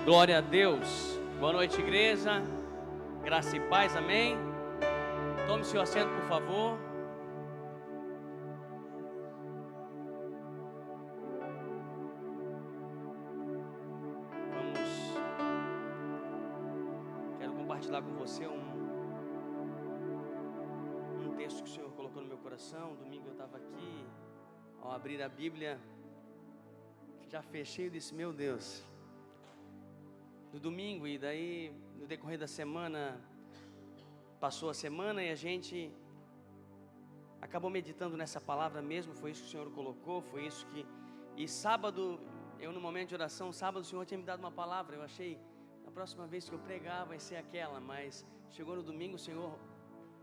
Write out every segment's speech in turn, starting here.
Glória a Deus. Boa noite, igreja. Graça e paz, amém. Tome seu assento, por favor. Quero compartilhar com você um texto que o Senhor colocou no meu coração. Domingo eu estava aqui, ao abrir a Bíblia, já fechei e disse: meu Deus. No domingo, e daí no decorrer da semana, passou a semana e a gente acabou meditando nessa palavra mesmo. Foi isso que o Senhor colocou, foi isso que... E sábado, eu no momento de oração, sábado o Senhor tinha me dado uma palavra. Eu achei, na próxima vez que eu pregar vai ser aquela, mas chegou no domingo, o Senhor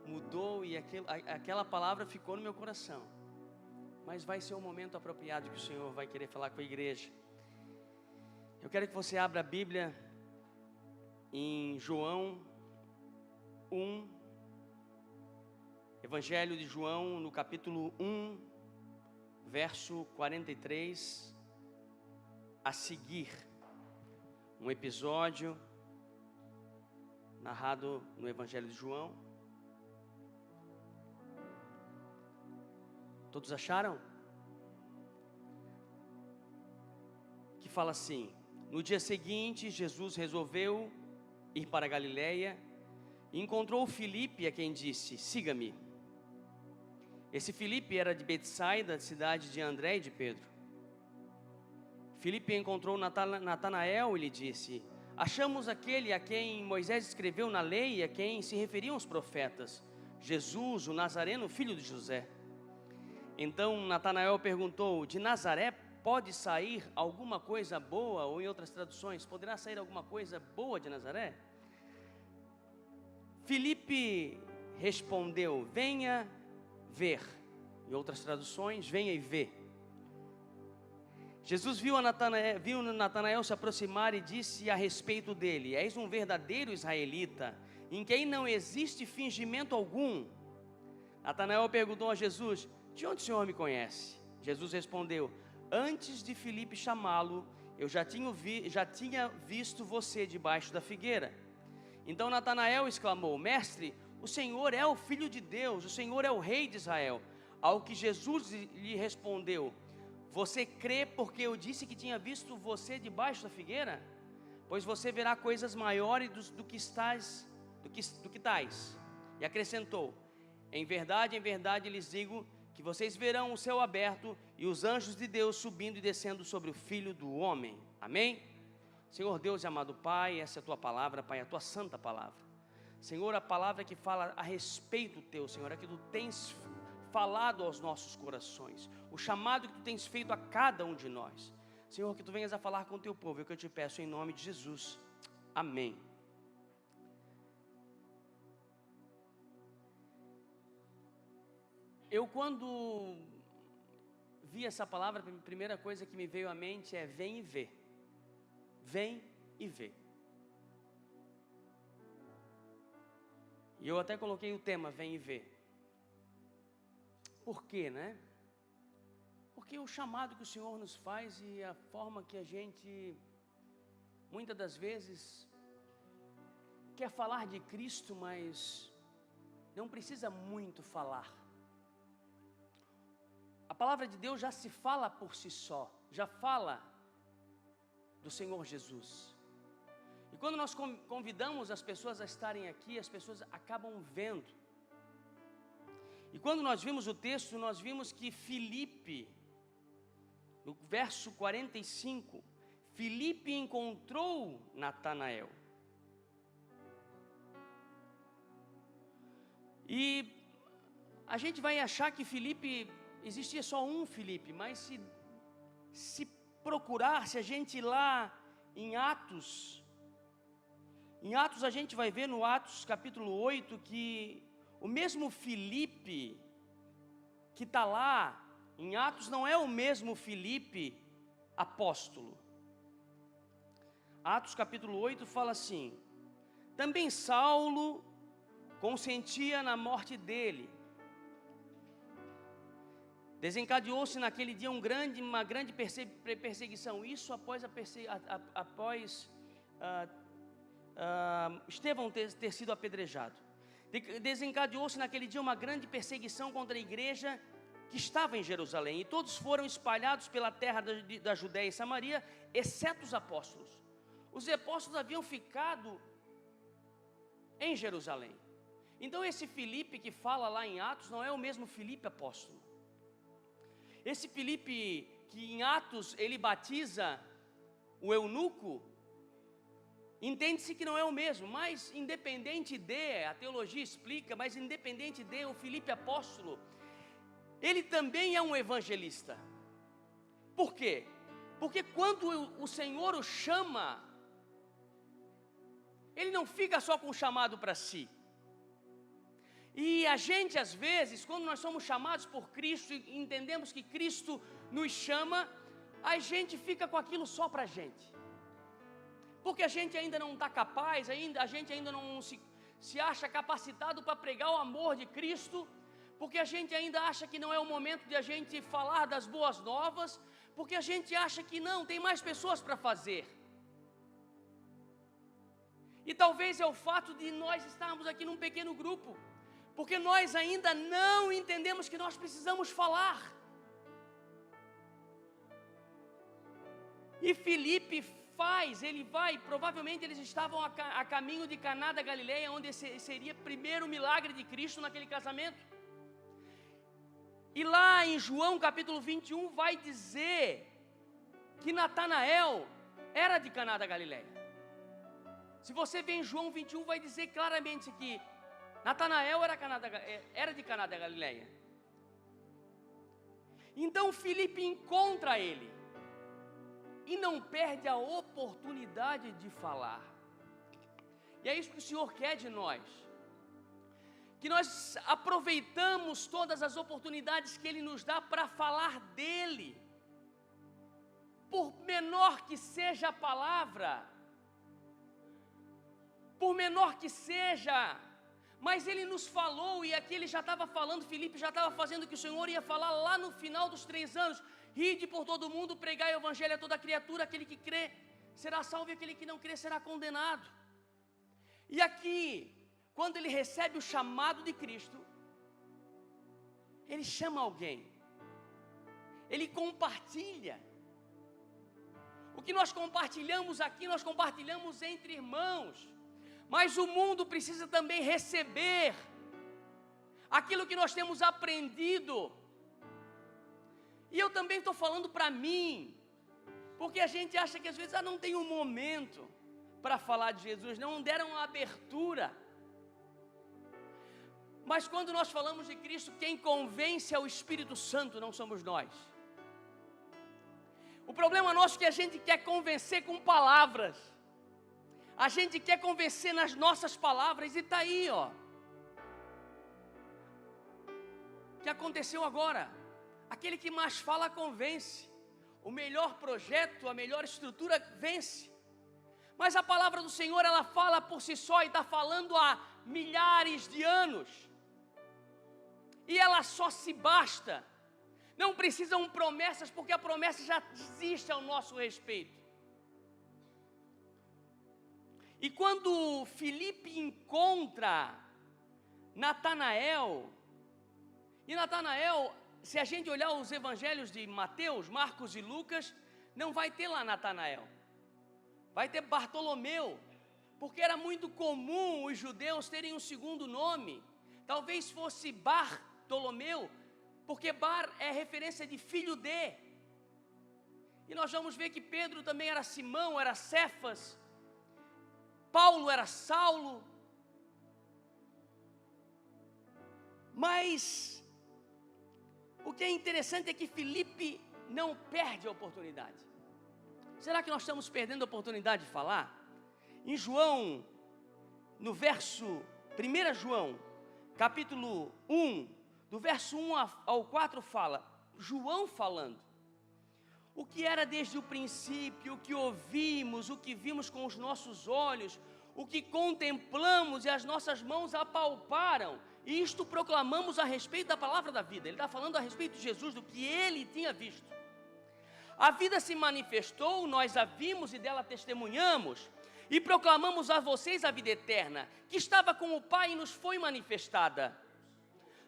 mudou e aquela palavra ficou no meu coração. Mas vai ser o momento apropriado que o Senhor vai querer falar com a igreja. Eu quero que você abra a Bíblia em João 1, Evangelho de João, no capítulo 1, verso 43, a seguir, um episódio narrado no Evangelho de João. Todos acharam? Que fala assim: no dia seguinte, Jesus resolveu ir para a Galileia e encontrou Filipe, a quem disse: siga-me. Esse Filipe era de Betsaida, cidade de André e de Pedro. Filipe encontrou Natanael e lhe disse: achamos aquele a quem Moisés escreveu na lei e a quem se referiam os profetas, Jesus, o Nazareno, filho de José. Então Natanael perguntou: de Nazaré pode sair alguma coisa boa? Ou em outras traduções, poderá sair alguma coisa boa de Nazaré? Filipe respondeu: venha ver. Em outras traduções, venha e vê. Jesus viu Natanael se aproximar e disse a respeito dele: és um verdadeiro israelita, em quem não existe fingimento algum. Natanael perguntou a Jesus: de onde o Senhor me conhece? Jesus respondeu: antes de Filipe chamá-lo, eu já tinha visto você debaixo da figueira. Então Natanael exclamou: mestre, o Senhor é o Filho de Deus, o Senhor é o Rei de Israel. Ao que Jesus lhe respondeu: você crê porque eu disse que tinha visto você debaixo da figueira? Pois você verá coisas maiores do que tais. E acrescentou: em verdade lhes digo que vocês verão o céu aberto e os anjos de Deus subindo e descendo sobre o Filho do Homem. Amém? Senhor Deus e amado Pai, essa é a Tua palavra, Pai, a Tua santa palavra. Senhor, a palavra que fala a respeito Teu, Senhor, é que Tu tens falado aos nossos corações, o chamado que Tu tens feito a cada um de nós. Senhor, que Tu venhas a falar com o Teu povo, é o que eu te peço em nome de Jesus. Amém. Eu, quando vi essa palavra, a primeira coisa que me veio à mente é: vem e vê. Vem e vê. E eu até coloquei o tema: vem e vê. Por quê, né? Porque o chamado que o Senhor nos faz e a forma que a gente, muitas das vezes, quer falar de Cristo, mas não precisa muito falar. A palavra de Deus já se fala por si só, já fala do Senhor Jesus. E quando nós convidamos as pessoas a estarem aqui, as pessoas acabam vendo. E quando nós vimos o texto, nós vimos que Filipe, no verso 45, Filipe encontrou Natanael. E a gente vai achar que Filipe, existia só um Filipe, mas se procurar, se a gente ir lá em Atos a gente vai ver no Atos capítulo 8 que o mesmo Filipe que está lá em Atos não é o mesmo Filipe apóstolo. Atos capítulo 8 fala assim: também Saulo consentia na morte dele. Desencadeou-se naquele dia uma grande perseguição. Isso após Estevão ter sido apedrejado. Desencadeou-se naquele dia uma grande perseguição contra a igreja que estava em Jerusalém, e todos foram espalhados pela terra da Judéia e Samaria, exceto os apóstolos. Os apóstolos haviam ficado em Jerusalém. Então esse Filipe que fala lá em Atos não é o mesmo Filipe apóstolo. Esse Filipe que em Atos ele batiza o eunuco, entende-se que não é o mesmo, mas independente a teologia explica, mas independente o Filipe apóstolo, ele também é um evangelista. Por quê? Porque quando o Senhor o chama, ele não fica só com o chamado para si. E a gente às vezes, quando nós somos chamados por Cristo e entendemos que Cristo nos chama, a gente fica com aquilo só para a gente. Porque a gente ainda não está capaz, a gente ainda não se acha capacitado para pregar o amor de Cristo, porque a gente ainda acha que não é o momento de a gente falar das boas novas, porque a gente acha que não, tem mais pessoas para fazer. E talvez é o fato de nós estarmos aqui num pequeno grupo, porque nós ainda não entendemos que nós precisamos falar. E Filipe ele vai, provavelmente eles estavam a caminho de Caná da Galileia, onde seria o primeiro milagre de Cristo naquele casamento. E lá em João capítulo 21 vai dizer que Natanael era de Caná da Galileia. Se você vê em João 21 vai dizer claramente que Natanael era de Caná da Galileia. Então Filipe encontra ele e não perde a oportunidade de falar. E é isso que o Senhor quer de nós, que nós aproveitamos todas as oportunidades que Ele nos dá para falar dEle, por menor que seja a palavra, por menor que seja, mas Ele nos falou, e aqui Ele já estava falando, Filipe já estava fazendo o que o Senhor ia falar lá no final dos 3 anos, ide por todo mundo, pregai o evangelho a toda criatura, aquele que crê será salvo e aquele que não crê será condenado. E aqui, quando ele recebe o chamado de Cristo, ele chama alguém, ele compartilha. O que nós compartilhamos aqui, nós compartilhamos entre irmãos, mas o mundo precisa também receber aquilo que nós temos aprendido. E eu também estou falando para mim, porque a gente acha que às vezes não tem um momento para falar de Jesus, não deram uma abertura. Mas quando nós falamos de Cristo, quem convence é o Espírito Santo, não somos nós. O problema nosso é que a gente quer convencer com palavras, a gente quer convencer nas nossas palavras, e está aí, ó, o que aconteceu agora. Aquele que mais fala convence, o melhor projeto, a melhor estrutura vence. Mas a palavra do Senhor, ela fala por si só e está falando há milhares de anos. E ela só se basta. Não precisam promessas, porque a promessa já existe ao nosso respeito. E quando Filipe encontra Natanael, e Natanael, se a gente olhar os evangelhos de Mateus, Marcos e Lucas, não vai ter lá Natanael, vai ter Bartolomeu, porque era muito comum os judeus terem um segundo nome, talvez fosse Bartolomeu, porque Bar é referência de filho de, e nós vamos ver que Pedro também era Simão, era Cefas, Paulo era Saulo, mas o que é interessante é que Filipe não perde a oportunidade. Será que nós estamos perdendo a oportunidade de falar? Em João, no verso 1 João, capítulo 1, do verso 1 ao 4 fala, João falando, o que era desde o princípio, o que ouvimos, o que vimos com os nossos olhos, o que contemplamos e as nossas mãos apalparam, e isto proclamamos a respeito da palavra da vida. Ele está falando a respeito de Jesus, do que ele tinha visto. A vida se manifestou, nós a vimos e dela testemunhamos, e proclamamos a vocês a vida eterna, que estava com o Pai e nos foi manifestada.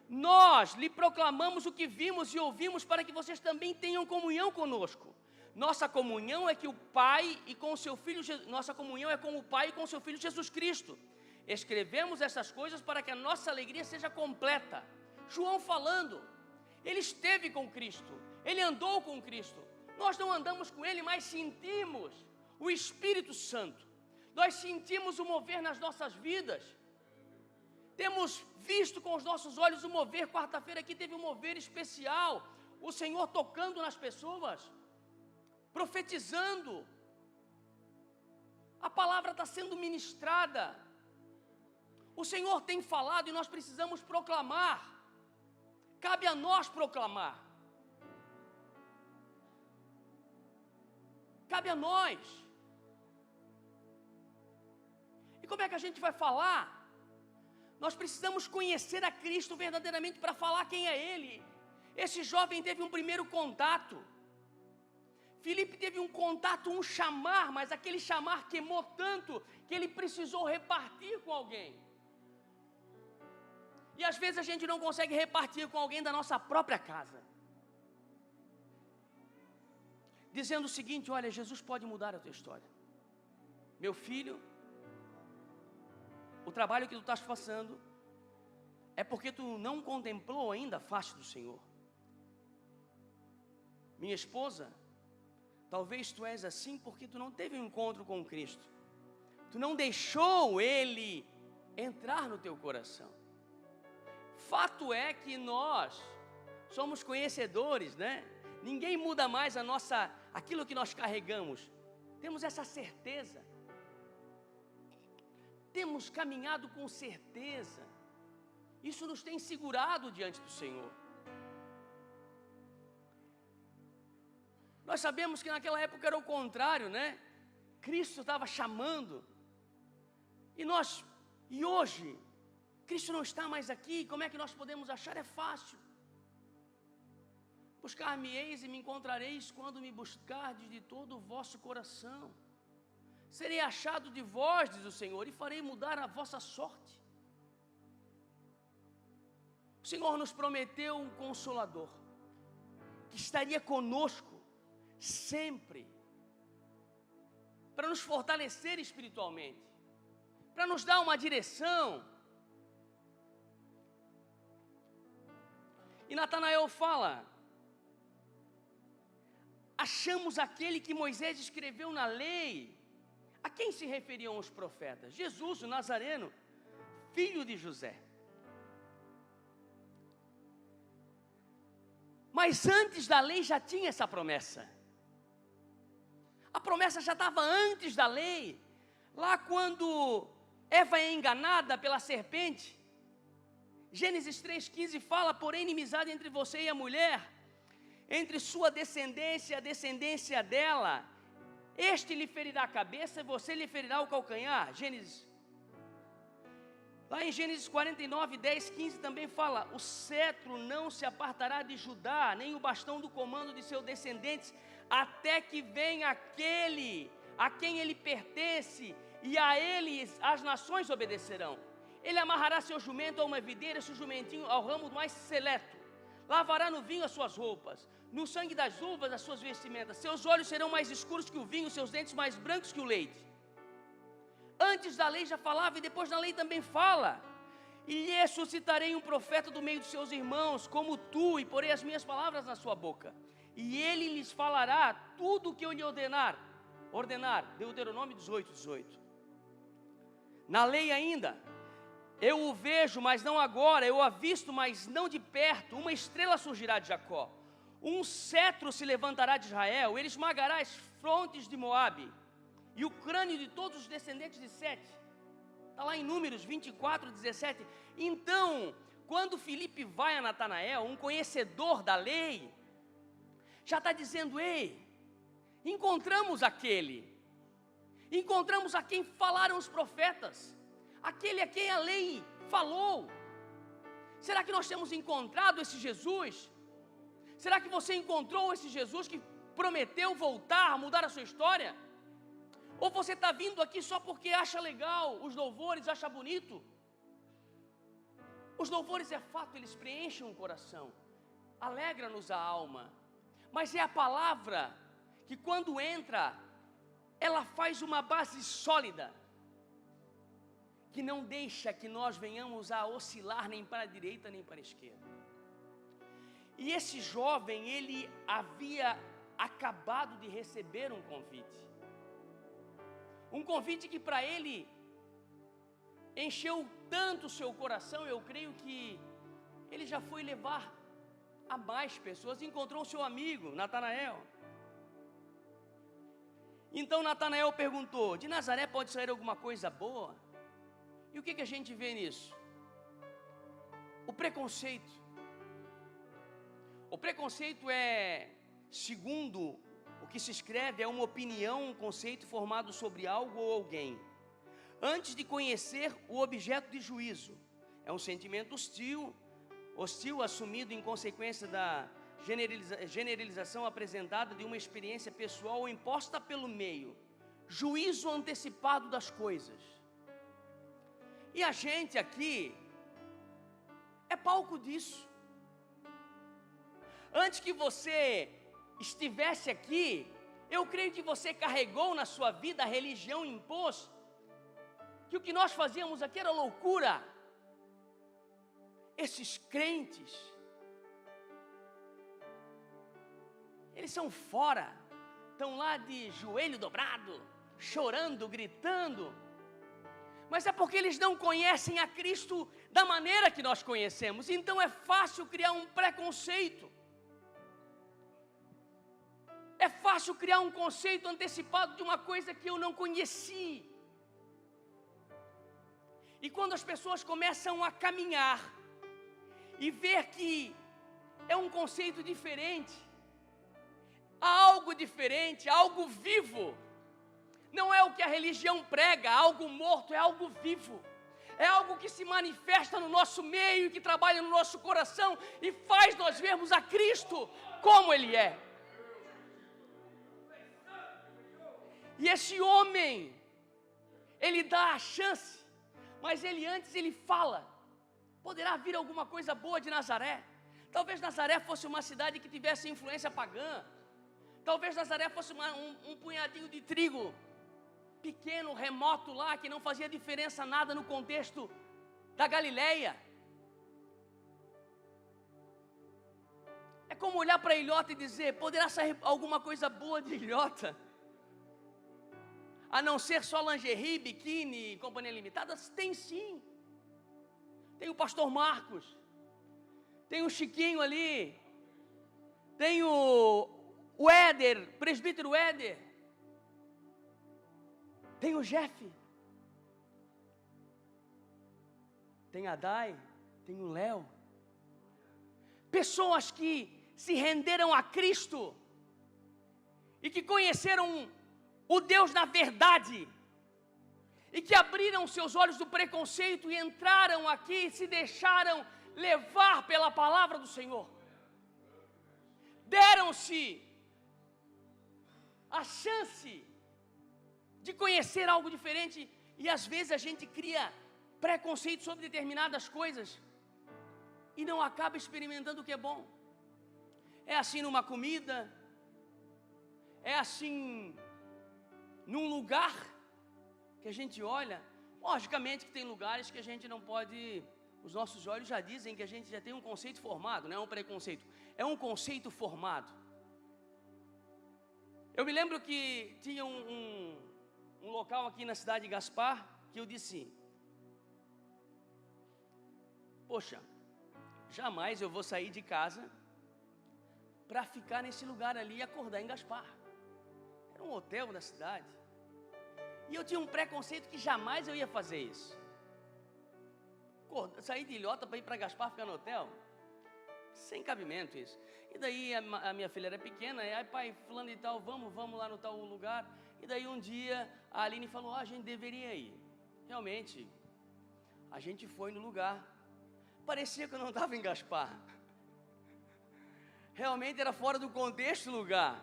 Nós lhe proclamamos o que vimos e ouvimos, para que vocês também tenham comunhão conosco. Nossa comunhão é que o Pai e com o seu Filho, nossa comunhão é com o Pai e com o seu Filho Jesus Cristo. Escrevemos essas coisas para que a nossa alegria seja completa. João falando, ele esteve com Cristo, ele andou com Cristo. Nós não andamos com ele, mas sentimos o Espírito Santo. Nós sentimos o mover nas nossas vidas. Temos visto com os nossos olhos o mover. Quarta-feira aqui teve um mover especial. O Senhor tocando nas pessoas, profetizando. A palavra está sendo ministrada. O Senhor tem falado e nós precisamos proclamar. Cabe a nós proclamar. Cabe a nós. E como é que a gente vai falar? Nós precisamos conhecer a Cristo verdadeiramente para falar quem é Ele. Esse jovem teve um primeiro contato. Filipe teve um contato, um chamar, mas aquele chamar queimou tanto que ele precisou repartir com alguém. E às vezes a gente não consegue repartir com alguém da nossa própria casa. Dizendo o seguinte: olha, Jesus pode mudar a tua história. Meu filho, o trabalho que tu estás passando é porque tu não contemplou ainda a face do Senhor. Minha esposa, talvez tu és assim porque tu não teve um encontro com Cristo. Tu não deixou Ele entrar no teu coração. Fato é que nós somos conhecedores, né? Ninguém muda mais aquilo que nós carregamos. Temos essa certeza. Temos caminhado com certeza. Isso nos tem segurado diante do Senhor. Nós sabemos que naquela época era o contrário, né? Cristo estava chamando. E hoje, Cristo não está mais aqui. Como é que nós podemos achar? É fácil. Buscar-me-eis e me encontrareis quando me buscardes de todo o vosso coração. Serei achado de vós, diz o Senhor, e farei mudar a vossa sorte. O Senhor nos prometeu um Consolador, que estaria conosco sempre, para nos fortalecer espiritualmente, para nos dar uma direção. E Natanael fala: achamos aquele que Moisés escreveu na lei. A quem se referiam os profetas? Jesus, o Nazareno, filho de José. Mas antes da lei já tinha essa promessa. A promessa já estava antes da lei. Lá quando Eva é enganada pela serpente, Gênesis 3,15 fala: porém inimizade entre você e a mulher, entre sua descendência e a descendência dela. Este lhe ferirá a cabeça e você lhe ferirá o calcanhar. Lá em Gênesis 49, 10, 15 também fala: o cetro não se apartará de Judá, nem o bastão do comando de seus descendentes, até que venha aquele a quem ele pertence, e a ele as nações obedecerão. Ele amarrará seu jumento a uma videira, seu jumentinho ao ramo mais seleto. Lavará no vinho as suas roupas, no sangue das uvas as suas vestimentas. Seus olhos serão mais escuros que o vinho, seus dentes mais brancos que o leite. Antes da lei já falava, e depois da lei também fala: e lhe suscitarei um profeta do meio dos seus irmãos, como tu, e porei as minhas palavras na sua boca. E ele lhes falará tudo o que eu lhe ordenar. Deuteronômio 18. Na lei ainda: eu o vejo, mas não agora, eu o avisto, mas não de perto. Uma estrela surgirá de Jacó, um cetro se levantará de Israel, ele esmagará as frontes de Moabe, e o crânio de todos os descendentes de Sete. Está lá em Números 24, 17. Então, quando Filipe vai a Natanael, um conhecedor da lei, já está dizendo: ei, encontramos a quem falaram os profetas, aquele a quem a lei falou. Será que nós temos encontrado esse Jesus? Será que você encontrou esse Jesus que prometeu voltar, mudar a sua história? Ou você está vindo aqui só porque acha legal os louvores, acha bonito? Os louvores é fato, eles preenchem o coração, alegra-nos a alma, mas é a palavra que quando entra, ela faz uma base sólida, que não deixa que nós venhamos a oscilar nem para a direita nem para a esquerda. E esse jovem, ele havia acabado de receber um convite que para ele encheu tanto o seu coração, eu creio que ele já foi levar a mais pessoas, encontrou o seu amigo, Natanael. Então Natanael perguntou, de Nazaré pode sair alguma coisa boa? E o que a gente vê nisso? O preconceito. O preconceito é, segundo o que se escreve, é uma opinião, um conceito formado sobre algo ou alguém, antes de conhecer o objeto de juízo. É um sentimento hostil assumido em consequência da generalização apresentada de uma experiência pessoal ou imposta pelo meio, juízo antecipado das coisas. E a gente aqui é palco disso. Antes que você estivesse aqui, eu creio que você carregou na sua vida, a religião impôs que o que nós fazíamos aqui era loucura. Esses crentes, eles são fora, estão lá de joelho dobrado, chorando, gritando, mas é porque eles não conhecem a Cristo da maneira que nós conhecemos, então é fácil criar um preconceito, é fácil criar um conceito antecipado de uma coisa que eu não conheci. E quando as pessoas começam a caminhar e ver que é um conceito diferente, algo diferente, algo vivo, não é o que a religião prega, algo morto, é algo vivo, é algo que se manifesta no nosso meio, que trabalha no nosso coração e faz nós vermos a Cristo como Ele é. E esse homem, ele dá a chance, mas ele fala, poderá vir alguma coisa boa de Nazaré? Talvez Nazaré fosse uma cidade que tivesse influência pagã, talvez Nazaré fosse um punhadinho de trigo, pequeno, remoto lá, que não fazia diferença nada no contexto da Galileia. É como olhar para Ilhota e dizer, poderá sair alguma coisa boa de Ilhota? A não ser só lingerie, biquíni, companhia limitada? Tem sim. Tem o pastor Marcos, tem o Chiquinho ali, tem o Éder, presbítero Éder, tem o Jeff, tem a Dai, tem o Léo. Pessoas que se renderam a Cristo e que conheceram o Deus na verdade, e que abriram seus olhos do preconceito e entraram aqui, se deixaram levar pela palavra do Senhor, deram-se a chance de conhecer algo diferente. E às vezes a gente cria preconceito sobre determinadas coisas e não acaba experimentando o que é bom. É assim numa comida, é assim num lugar que a gente olha. Logicamente que tem lugares que a gente não pode, os nossos olhos já dizem que a gente já tem um conceito formado, não é um preconceito, é um conceito formado. Eu me lembro que tinha um local aqui na cidade de Gaspar, que eu disse, poxa, jamais eu vou sair de casa para ficar nesse lugar ali e acordar em Gaspar. Era um hotel da cidade. E eu tinha um preconceito que jamais eu ia fazer isso. Sair de Ilhota para ir para Gaspar ficar no hotel? Sem cabimento isso. E daí a minha filha era pequena, e aí pai, fulano e tal, vamos lá no tal lugar. E daí um dia a Aline falou, a gente deveria ir. Realmente, a gente foi no lugar. Parecia que eu não estava em Gaspar. Realmente era fora do contexto do lugar.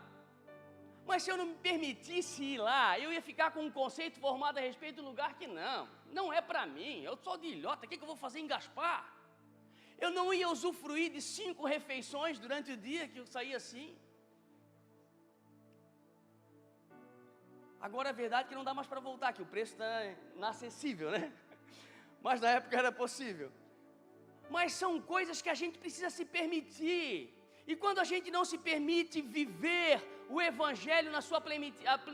Mas se eu não me permitisse ir lá, eu ia ficar com um conceito formado a respeito do lugar que não é para mim. Eu sou de ilhota, o que eu vou fazer em Gaspar? Eu não ia usufruir de 5 refeições durante o dia que eu saía assim. Agora a verdade é que não dá mais para voltar, que o preço está inacessível, né? Mas na época era possível. Mas são coisas que a gente precisa se permitir. E quando a gente não se permite viver o Evangelho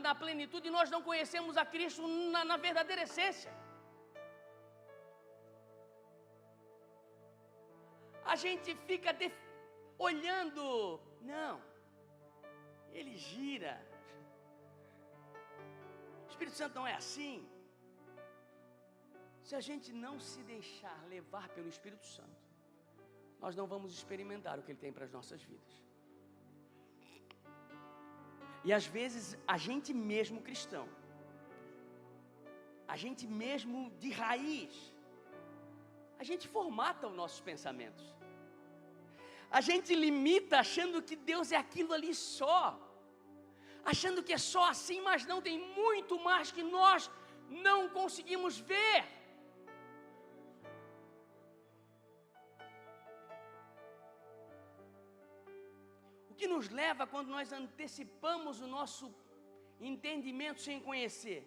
na plenitude, nós não conhecemos a Cristo na verdadeira essência. A gente fica olhando, não, ele gira. O Espírito Santo não é assim. Se a gente não se deixar levar pelo Espírito Santo, nós não vamos experimentar o que Ele tem para as nossas vidas. E às vezes, a gente mesmo cristão, a gente mesmo de raiz, a gente formata os nossos pensamentos. A gente limita achando que Deus é aquilo ali só. Achando que é só assim, mas não, tem muito mais que nós não conseguimos ver. O que nos leva quando nós antecipamos o nosso entendimento sem conhecer?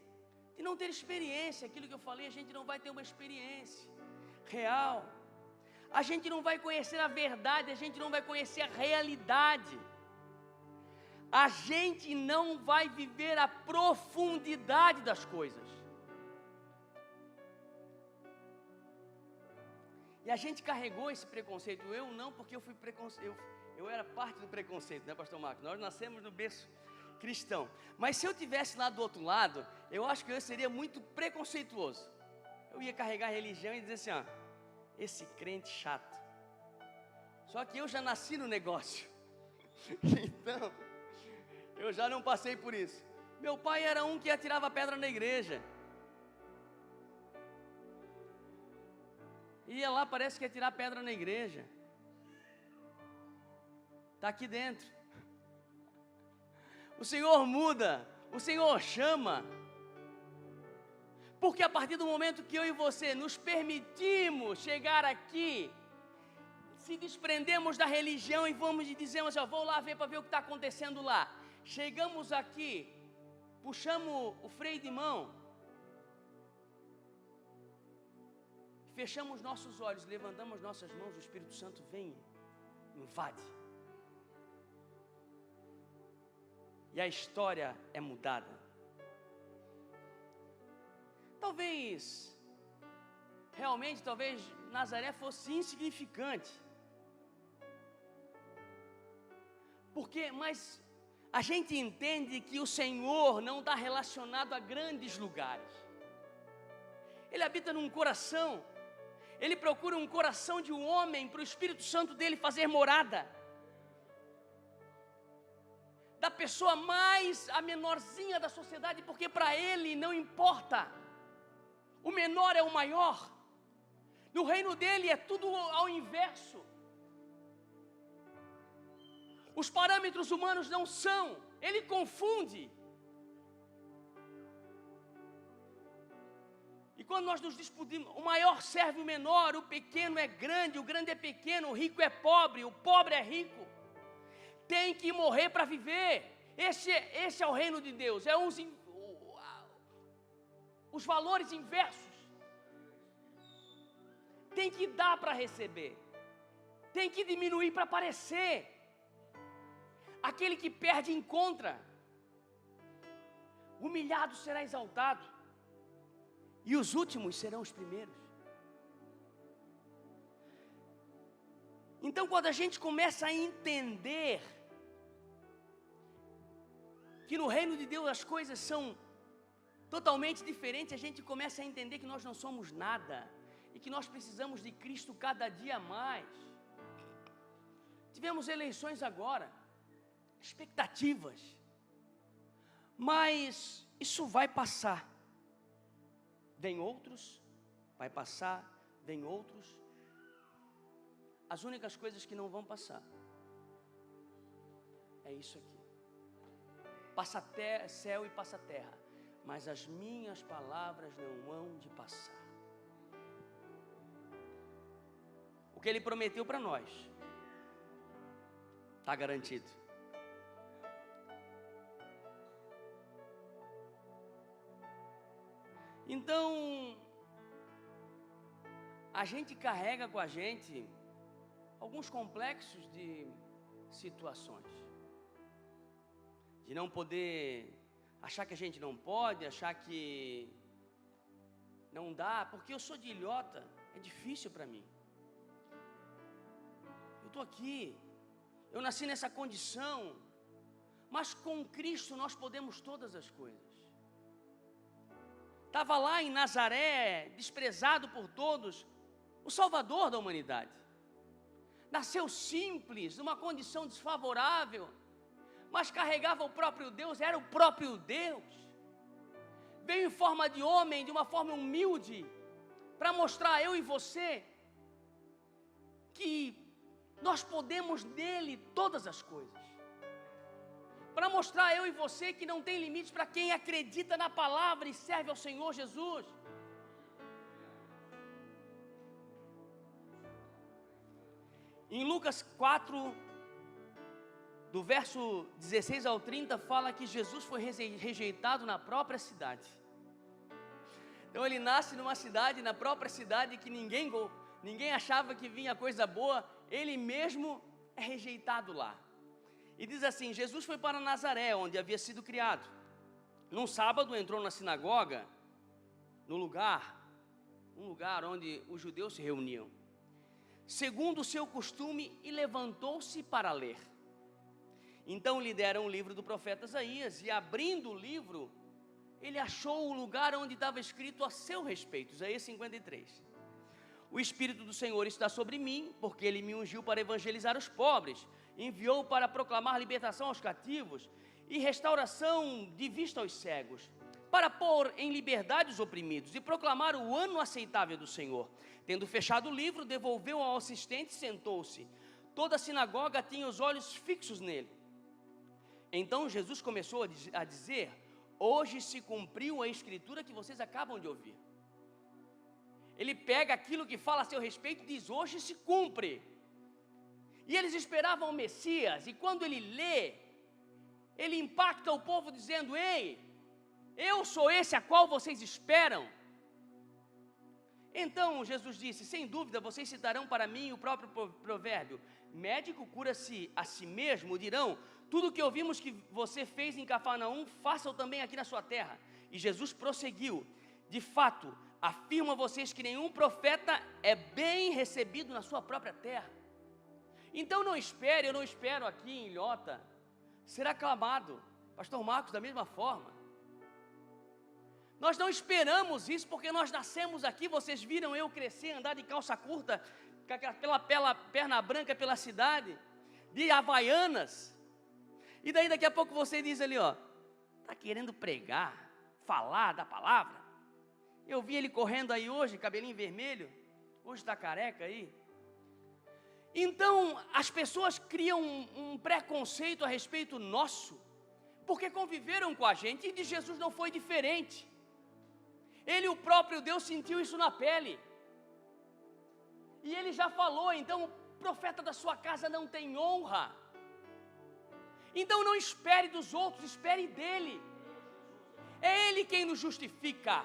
De não ter experiência, aquilo que eu falei, a gente não vai ter uma experiência real. A gente não vai conhecer a verdade, a gente não vai conhecer a realidade. A gente não vai viver a profundidade das coisas. E a gente carregou esse preconceito. Eu não, porque eu fui preconceito. Eu era parte do preconceito, né, pastor Marcos? Nós nascemos no berço cristão. Mas se eu tivesse lá do outro lado, eu acho que eu seria muito preconceituoso. Eu ia carregar a religião e dizer assim, ó, esse crente chato. Só que eu já nasci no negócio. Então, eu já não passei por isso. Meu pai era um que atirava pedra na igreja. Ia lá, parece que ia tirar pedra na igreja. Está aqui dentro. O Senhor muda, o Senhor chama. Porque a partir do momento que eu e você nos permitimos chegar aqui, se desprendemos da religião e vamos e dizemos, ó, vou lá ver para ver o que está acontecendo lá. Chegamos aqui, puxamos o freio de mão, fechamos nossos olhos, levantamos nossas mãos, o Espírito Santo vem, invade. E a história é mudada. Talvez Nazaré fosse insignificante. Mas a gente entende que o Senhor não está relacionado a grandes lugares. Ele habita num coração. Ele procura um coração de um homem para o Espírito Santo dele fazer morada. Da pessoa a menorzinha da sociedade, porque para ele não importa. O menor é o maior. No reino dele é tudo ao inverso. Os parâmetros humanos não são. Ele confunde. E quando nós nos discutimos, o maior serve o menor, o pequeno é grande, o grande é pequeno, o rico é pobre, o pobre é rico. Tem que morrer para viver. Esse é o reino de Deus. Os valores inversos. Tem que dar para receber. Tem que diminuir para aparecer. Aquele que perde encontra. Humilhado será exaltado. E os últimos serão os primeiros. Então, quando a gente começa a entender que no reino de Deus as coisas são totalmente diferentes, a gente começa a entender que nós não somos nada e que nós precisamos de Cristo cada dia mais. Tivemos eleições agora, expectativas, mas isso vai passar. Vem outros, vai passar, vem outros. As únicas coisas que não vão passar é isso aqui. passa céu e passa terra, mas as minhas palavras não hão de passar. O que Ele prometeu para nós está garantido. Então, a gente carrega com a gente alguns complexos de situações, de não poder, achar que a gente não pode, achar que não dá, porque eu sou de Ilhota, é difícil para mim. Eu estou aqui, eu nasci nessa condição, mas com Cristo nós podemos todas as coisas. Estava lá em Nazaré, desprezado por todos, o Salvador da humanidade. Nasceu simples, numa condição desfavorável, mas carregava o próprio Deus, era o próprio Deus. Veio em forma de homem, de uma forma humilde, para mostrar a eu e você que nós podemos nele todas as coisas. Para mostrar a eu e você que não tem limites para quem acredita na palavra e serve ao Senhor Jesus. Em Lucas 4, do verso 16 ao 30, fala que Jesus foi rejeitado na própria cidade. Então ele nasce numa cidade, na própria cidade, que ninguém achava que vinha coisa boa, ele mesmo é rejeitado lá. E diz assim: Jesus foi para Nazaré, onde havia sido criado. Num sábado entrou na sinagoga, um lugar onde os judeus se reuniam, segundo o seu costume, e levantou-se para ler. Então lhe deram o livro do profeta Isaías, e abrindo o livro, ele achou o lugar onde estava escrito a seu respeito, Isaías 53. O Espírito do Senhor está sobre mim, porque Ele me ungiu para evangelizar os pobres, enviou para proclamar libertação aos cativos e restauração de vista aos cegos, para pôr em liberdade os oprimidos e proclamar o ano aceitável do Senhor. Tendo fechado o livro, devolveu ao assistente e sentou-se. Toda a sinagoga tinha os olhos fixos nele. Então Jesus começou a dizer: hoje se cumpriu a escritura que vocês acabam de ouvir. Ele pega aquilo que fala a seu respeito e diz: hoje se cumpre. E eles esperavam o Messias, e quando ele lê, ele impacta o povo dizendo: ei, eu sou esse a qual vocês esperam. Então Jesus disse: sem dúvida vocês citarão para mim o próprio provérbio: médico cura-se a si mesmo. Dirão: tudo o que ouvimos que você fez em Cafarnaum, faça-o também aqui na sua terra. E Jesus prosseguiu: de fato, afirmo a vocês que nenhum profeta é bem recebido na sua própria terra. Então eu não espero aqui em Ilhota ser aclamado. Pastor Marcos, da mesma forma. Nós não esperamos isso, porque nós nascemos aqui. Vocês viram eu crescer, andar de calça curta, pela perna branca pela cidade, de havaianas. E daí daqui a pouco você diz ali, ó, está querendo pregar, falar da palavra? Eu vi ele correndo aí hoje, cabelinho vermelho, hoje está careca aí. Então, as pessoas criam um preconceito a respeito nosso, porque conviveram com a gente, e de Jesus não foi diferente. Ele, o próprio Deus, sentiu isso na pele. E ele já falou: então o profeta da sua casa não tem honra. Então não espere dos outros, espere dele. É ele quem nos justifica.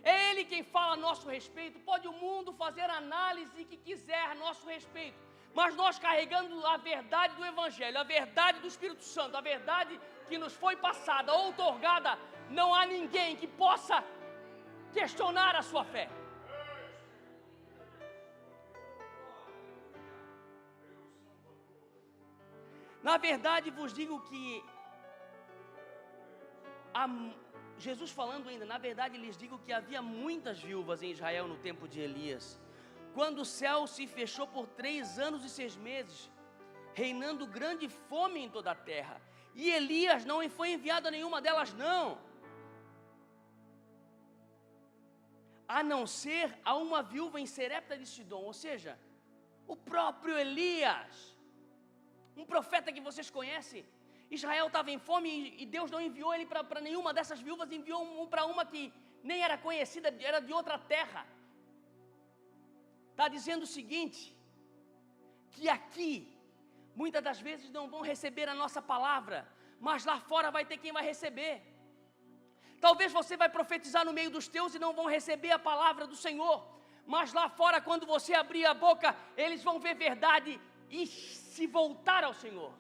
É Ele quem fala a nosso respeito. Pode o mundo fazer a análise que quiser a nosso respeito, mas nós carregando a verdade do Evangelho, a verdade do Espírito Santo, a verdade que nos foi passada, outorgada, não há ninguém que possa questionar a sua fé. Na verdade vos digo que Jesus falando ainda, na verdade lhes digo que havia muitas viúvas em Israel no tempo de Elias, quando o céu se fechou por 3 anos e 6 meses, reinando grande fome em toda a terra, e Elias não foi enviado a nenhuma delas não, a não ser a uma viúva em Serepta de Sidom. Ou seja, o próprio Elias, um profeta que vocês conhecem, Israel estava em fome e Deus não enviou ele para nenhuma dessas viúvas, enviou um para uma que nem era conhecida, era de outra terra. Está dizendo o seguinte, que aqui, muitas das vezes não vão receber a nossa palavra, mas lá fora vai ter quem vai receber. Talvez você vai profetizar no meio dos teus e não vão receber a palavra do Senhor, mas lá fora, quando você abrir a boca, eles vão ver verdade e se voltar ao Senhor.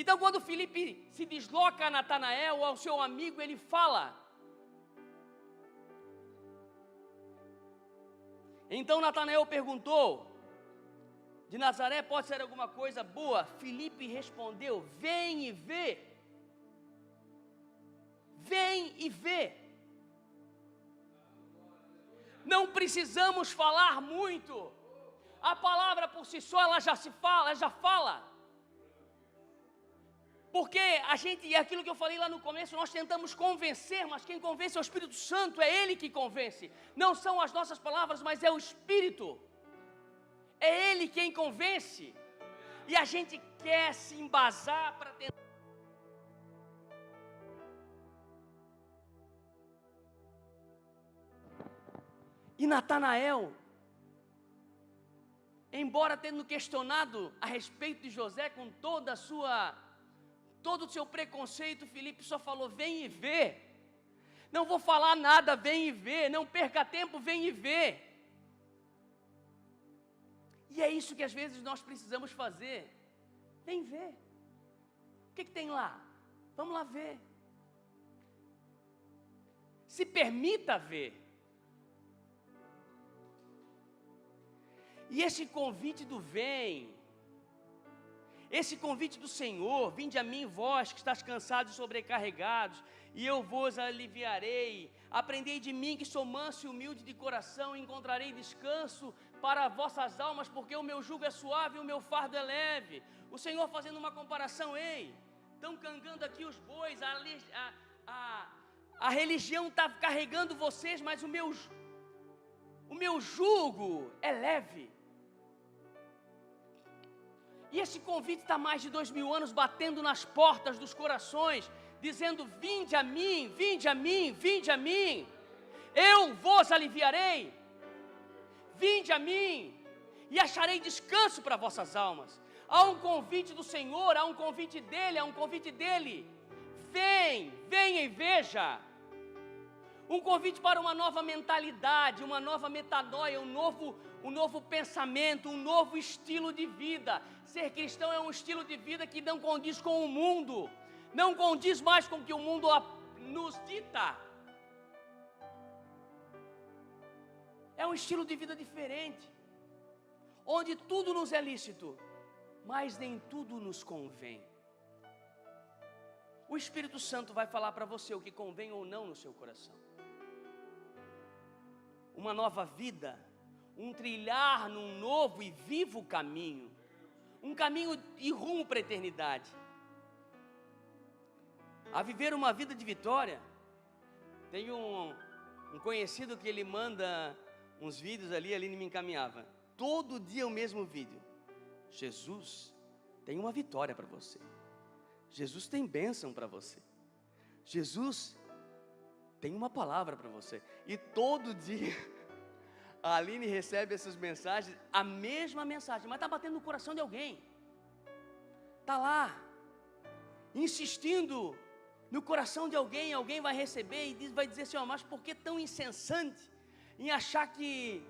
Então, quando Filipe se desloca a Natanael, ao seu amigo, ele fala. Então Natanael perguntou: de Nazaré pode ser alguma coisa boa? Filipe respondeu: vem e vê. Vem e vê. Não precisamos falar muito. A palavra por si só, ela já fala. Porque a gente, e aquilo que eu falei lá no começo, nós tentamos convencer, mas quem convence é o Espírito Santo, é Ele que convence. Não são as nossas palavras, mas é o Espírito. É Ele quem convence. E a gente quer se embasar para tentar. E Natanael, embora tendo questionado a respeito de José com todo o seu preconceito, Filipe só falou: vem e vê. Não vou falar nada, vem e vê. Não perca tempo, vem e vê. E é isso que às vezes nós precisamos fazer. Vem ver. O que tem lá? Vamos lá ver. Se permita ver. E esse convite do vem, esse convite do Senhor: vinde a mim vós que estáis cansados e sobrecarregados, e eu vos aliviarei. Aprendei de mim que sou manso e humilde de coração, e encontrarei descanso para vossas almas, porque o meu jugo é suave e o meu fardo é leve. O Senhor fazendo uma comparação: ei, estão cangando aqui os bois, a religião está carregando vocês, mas o meu jugo é leve. E esse convite está há mais de 2000 anos batendo nas portas dos corações, dizendo: vinde a mim, vinde a mim, vinde a mim, eu vos aliviarei. Vinde a mim e acharei descanso para vossas almas. Há um convite do Senhor, há um convite dEle, há um convite dEle. Venha e veja. Um convite para uma nova mentalidade, uma nova metanoia, um novo pensamento, um novo estilo de vida. Ser cristão é um estilo de vida que não condiz com o mundo, não condiz mais com o que o mundo nos dita. É um estilo de vida diferente, onde tudo nos é lícito, mas nem tudo nos convém. O Espírito Santo vai falar para você o que convém ou não no seu coração. Uma nova vida, um trilhar num novo e vivo caminho, um caminho e rumo para a eternidade. A viver uma vida de vitória. Tem um conhecido que ele manda uns vídeos ali, ele me encaminhava. Todo dia o mesmo vídeo. Jesus tem uma vitória para você. Jesus tem bênção para você. Jesus tem uma palavra para você. E todo dia a Aline recebe essas mensagens, a mesma mensagem, mas está batendo no coração de alguém. Está lá, insistindo no coração de alguém. Alguém vai receber e vai dizer assim: mas por que tão incessante em achar que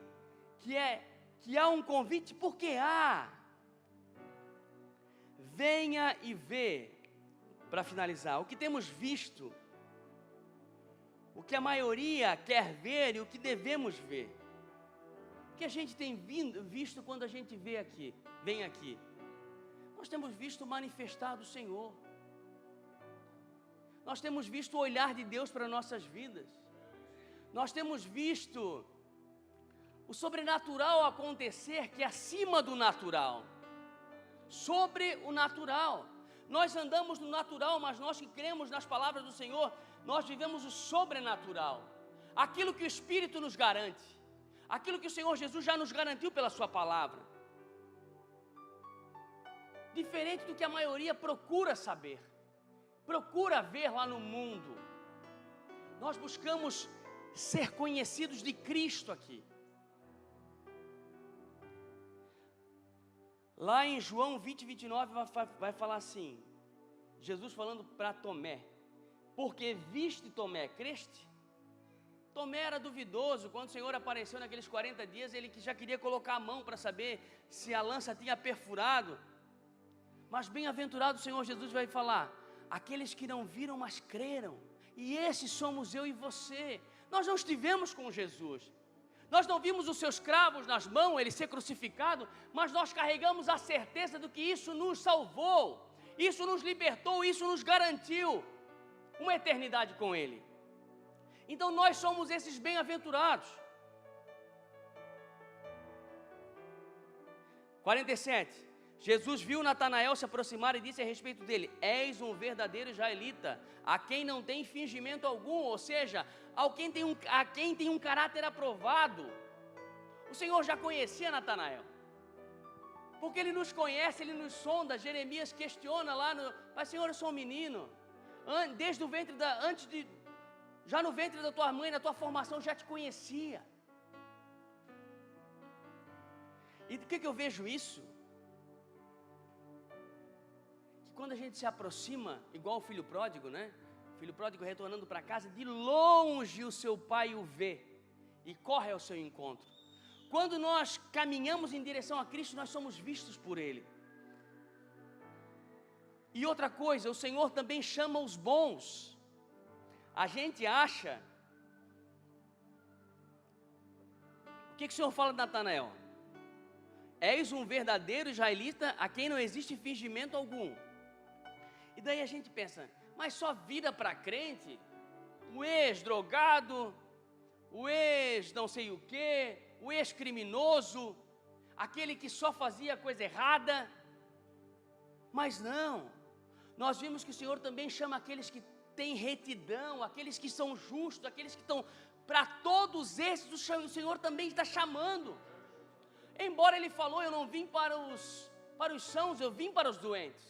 há um convite? Porque há. Venha e vê. Para finalizar, o que temos visto, o que a maioria quer ver e o que devemos ver. O que a gente tem visto quando a gente vem aqui? Nós temos visto o manifestar do Senhor. Nós temos visto o olhar de Deus para nossas vidas. Nós temos visto o sobrenatural acontecer, que é acima do natural. Sobre o natural. Nós andamos no natural, mas nós que cremos nas palavras do Senhor, nós vivemos o sobrenatural. Aquilo que o Espírito nos garante. Aquilo que o Senhor Jesus já nos garantiu pela sua palavra. diferente do que a maioria procura saber, procura ver lá no mundo. Nós buscamos ser conhecidos de Cristo aqui. Lá em João 20, 29 vai falar assim, Jesus falando para Tomé, porque viste Tomé, creste? Tomé era duvidoso, quando o Senhor apareceu naqueles 40 dias, ele que já queria colocar a mão para saber se a lança tinha perfurado. Mas bem-aventurado o Senhor Jesus vai falar, aqueles que não viram, mas creram, e esses somos eu e você. Nós não estivemos com Jesus, nós não vimos os seus cravos nas mãos, ele ser crucificado, mas nós carregamos a certeza do que isso nos salvou, isso nos libertou, isso nos garantiu uma eternidade com ele. Então nós somos esses bem-aventurados. 47. Jesus viu Natanael se aproximar e disse a respeito dele, és um verdadeiro israelita, a quem não tem fingimento algum, ou seja, a quem tem um caráter aprovado. O Senhor já conhecia Natanael, porque Ele nos conhece, Ele nos sonda. Jeremias questiona lá, mas Senhor, eu sou um menino, desde o ventre já no ventre da tua mãe, na tua formação, já te conhecia. E do que eu vejo isso? Que quando a gente se aproxima, igual o filho pródigo, né? O filho pródigo retornando para casa, de longe o seu pai o vê e corre ao seu encontro. Quando nós caminhamos em direção a Cristo, nós somos vistos por Ele. E outra coisa, o Senhor também chama os bons. A gente acha... O que o Senhor fala de Natanael? És um verdadeiro israelita a quem não existe fingimento algum. E daí a gente pensa, mas só vira para crente? O ex-drogado, o ex não sei o quê, o ex-criminoso, aquele que só fazia coisa errada. Mas não, nós vimos que o Senhor também chama aqueles que têm retidão, aqueles que são justos, aqueles que estão... Para todos esses o Senhor também está chamando. Embora Ele falou, eu não vim para os sãos, eu vim para os doentes.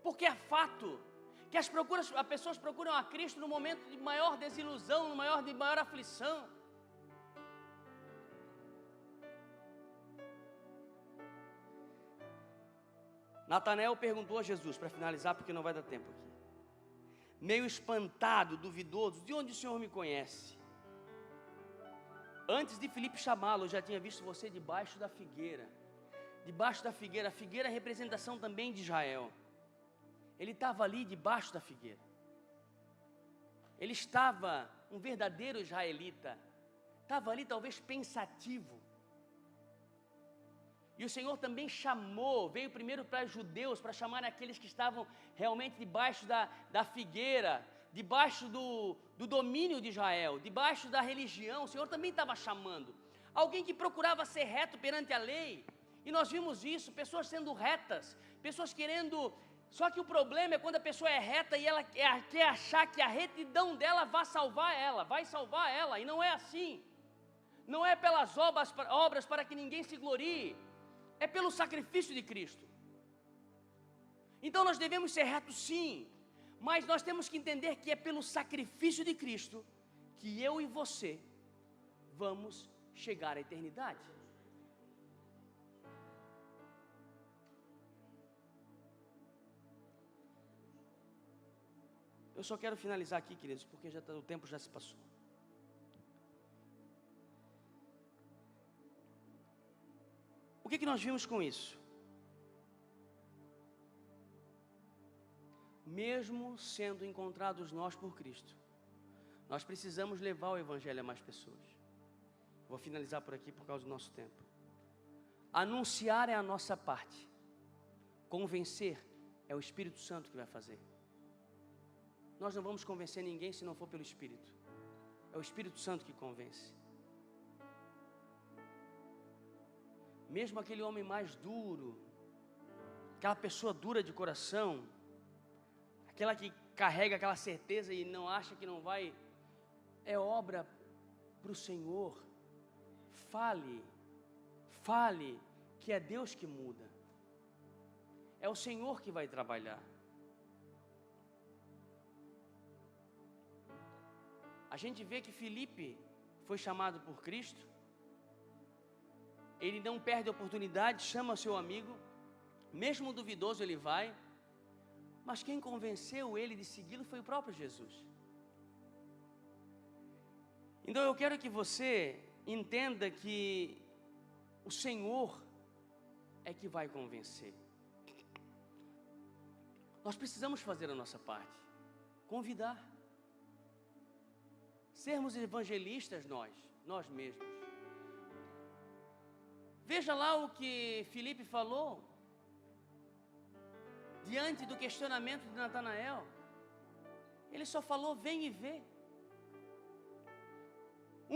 Porque é fato que as pessoas procuram a Cristo no momento de maior desilusão, no de maior aflição. Natanael perguntou a Jesus, para finalizar, porque não vai dar tempo aqui. Meio espantado, duvidoso, de onde o Senhor me conhece? Antes de Filipe chamá-lo, eu já tinha visto você debaixo da figueira. Debaixo da figueira, a figueira é a representação também de Israel. Ele estava ali debaixo da figueira. Ele estava um verdadeiro israelita. Estava ali talvez pensativo. E o Senhor também chamou, veio primeiro para os judeus, para chamar aqueles que estavam realmente debaixo da figueira, debaixo do domínio de Israel, debaixo da religião. O Senhor também estava chamando. Alguém que procurava ser reto perante a lei. E nós vimos isso, pessoas sendo retas, pessoas querendo... Só que o problema é quando a pessoa é reta e ela quer achar que a retidão dela vai salvar ela, e não é assim. Não é pelas obras para que ninguém se glorie, é pelo sacrifício de Cristo. Então nós devemos ser retos sim, mas nós temos que entender que é pelo sacrifício de Cristo que eu e você vamos chegar à eternidade. Eu só quero finalizar aqui, queridos, porque o tempo já se passou. O que nós vimos com isso? Mesmo sendo encontrados nós por Cristo, nós precisamos levar o Evangelho a mais pessoas. Vou finalizar por aqui por causa do nosso tempo. Anunciar é a nossa parte. Convencer é o Espírito Santo que vai fazer. Nós não vamos convencer ninguém se não for pelo Espírito. É o Espírito Santo que convence. Mesmo aquele homem mais duro, aquela pessoa dura de coração, aquela que carrega aquela certeza e não acha que não vai, é obra para o Senhor. Fale que é Deus que muda. é o Senhor que vai trabalhar. A gente vê que Filipe foi chamado por Cristo, ele não perde a oportunidade, chama seu amigo, mesmo duvidoso ele vai, mas quem convenceu ele de segui-lo foi o próprio Jesus. Então eu quero que você entenda que o Senhor é que vai convencer. Nós precisamos fazer a nossa parte, convidar, sermos evangelistas nós mesmos. Veja lá o que Filipe falou, diante do questionamento de Natanael, ele só falou: vem e vê.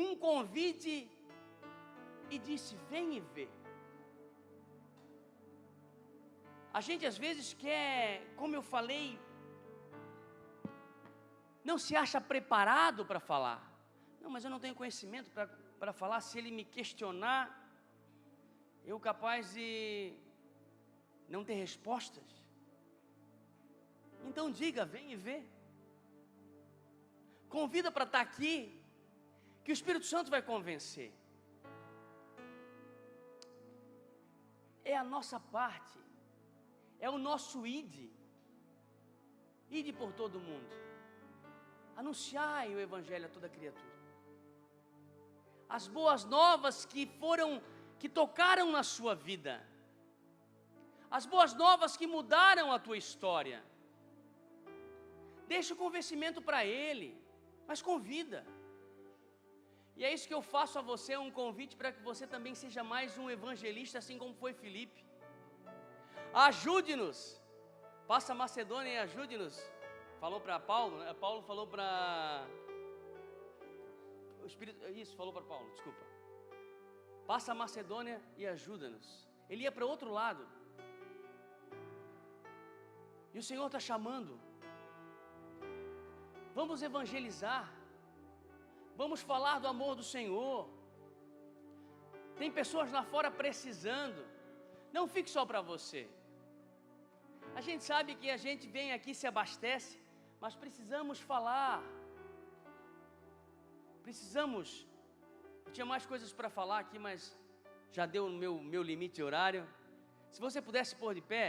Um convite e disse: vem e vê. A gente às vezes quer, como eu falei, não se acha preparado para falar. Não, mas eu não tenho conhecimento para falar. Se ele me questionar, eu capaz de não ter respostas. Então diga: vem e vê. Convida para estar aqui, que o Espírito Santo vai convencer. É a nossa parte, é o nosso ide por todo mundo, anunciai o Evangelho a toda criatura. As boas novas que tocaram na sua vida, as boas novas que mudaram a tua história. Deixa o convencimento para ele, mas convida. E é isso que eu faço a você, um convite para que você também seja mais um evangelista, assim como foi Filipe. Ajude-nos, passa a Macedônia e ajude-nos. Falou para Paulo, né? Paulo falou para o Espírito, falou para Paulo, desculpa. Passa a Macedônia e ajuda-nos. Ele ia para outro lado. E o Senhor está chamando. Vamos evangelizar. Vamos falar do amor do Senhor. Tem pessoas lá fora precisando. Não fique só para você. A gente sabe que a gente vem aqui, se abastece, mas precisamos falar. Precisamos. Eu tinha mais coisas para falar aqui, mas já deu no meu limite horário. Se você pudesse pôr de pé,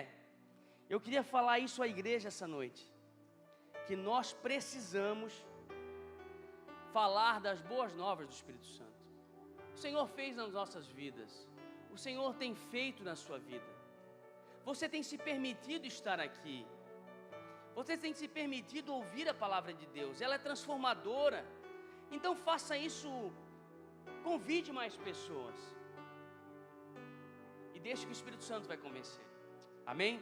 eu queria falar isso à igreja essa noite. Que nós precisamos falar das boas novas do Espírito Santo. O Senhor fez nas nossas vidas. O Senhor tem feito na sua vida. Você tem se permitido estar aqui. Você tem se permitido ouvir a palavra de Deus. Ela é transformadora. Então faça isso. Convide mais pessoas. E deixe que o Espírito Santo vai convencer. Amém?